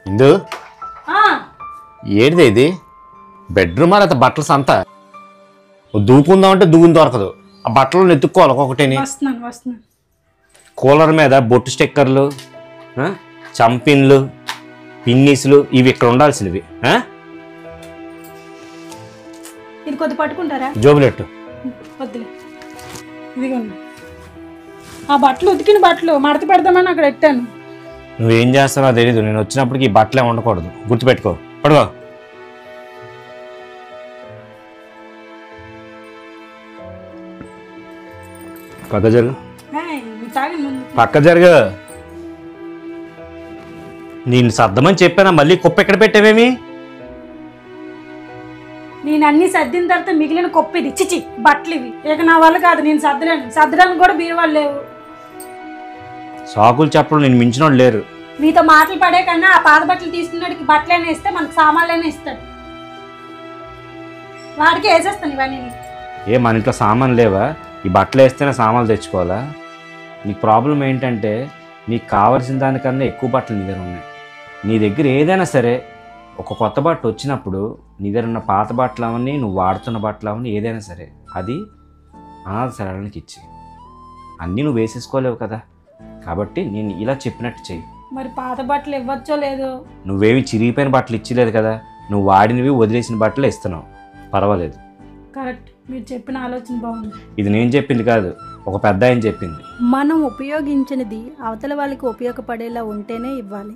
ఇందు ఏడిది ఇది బెడ్రూమ్ లేకపోతే బట్టలు సంత దూకుందామంటే దూకుని దొరకదు ఆ బట్టలు ఎత్తుక్కోవాలి ఒక్కొక్కటిని కూలర్ మీద బొట్టు స్టిక్కర్లు చంపిన్లు పిన్నీసులు ఇవి ఇక్కడ ఉండాల్సినవి ఇది కొద్ది పట్టుకుంటారా జోబులెట్టు వద్దులే ఇదిగోండి ఆ బట్టలు ఉతికిన బట్టలు మడత పెడదామని అక్కడ పెట్టాను నువ్వేం చేస్తావో తెలీదు నేను వచ్చినప్పటికి ఈ బట్టలే ఉండకూడదు గుర్తుపెట్టుకో పడుకో పక్క జరుగు పక్క జరుగు నేను సర్దమని చెప్పానా మళ్ళీ కుప్ప ఎక్కడ పెట్టావేమి నేను అన్ని సర్దిన తర్వాత మిగిలిన కుప్ప ఇది చిచి బట్టలు ఇవి ఇక నా వల్ల కాదు నేను సర్దలేను సర్దడానికి కూడా బీరువాళ్ళు లేవు సాకులు చెప్పడం నేను మించినోడు లేరు నీతో మాటలు పడే కన్నా ఆ పాత బట్టలు తీసుకున్నాడికి బట్టలైనా ఇస్తే మనకు సామాన్లైనా ఇస్తాడు వాడికి వేసేస్తాను ఇవన్నీ ఏ మన ఇంట్లో సామాన్లు లేవా ఈ బట్టలు వేస్తేనే సామాన్లు తెచ్చుకోవాలా నీకు ప్రాబ్లం ఏంటంటే నీకు కావాల్సిన దానికన్నా ఎక్కువ బట్టలు నీ దగ్గర ఉన్నాయి నీ దగ్గర ఏదైనా సరే ఒక కొత్త బట్ట వచ్చినప్పుడు నీ దగ్గర ఉన్న పాత బట్టలు అవన్నీ నువ్వు వాడుతున్న బట్టలు అవన్నీ ఏదైనా సరే అది అనాథ శరణాలయానికి ఇచ్చి అన్నీ నువ్వు వేసేసుకోలేవు కదా కాబట్టి నేను ఇలా చెప్పినట్టు చెయ్యి మరి పాత బట్టలు ఇవ్వచ్చో లేదో నువ్వేవి చిరిగిపోయిన బట్టలు ఇచ్చలేదు కదా నువ్వు వాడినవి వదిలేసిన బట్టలు ఇస్తున్నావు పర్వాలేదు కరెక్ట్ మీరు చెప్పిన ఆలోచన బాగుంది ఇది నేను చెప్పింది కాదు ఒక పెద్ద ఆయన చెప్పింది మనం ఉపయోగించినది అవతల వాళ్ళకి ఉపయోగపడేలా ఉంటేనే ఇవ్వాలి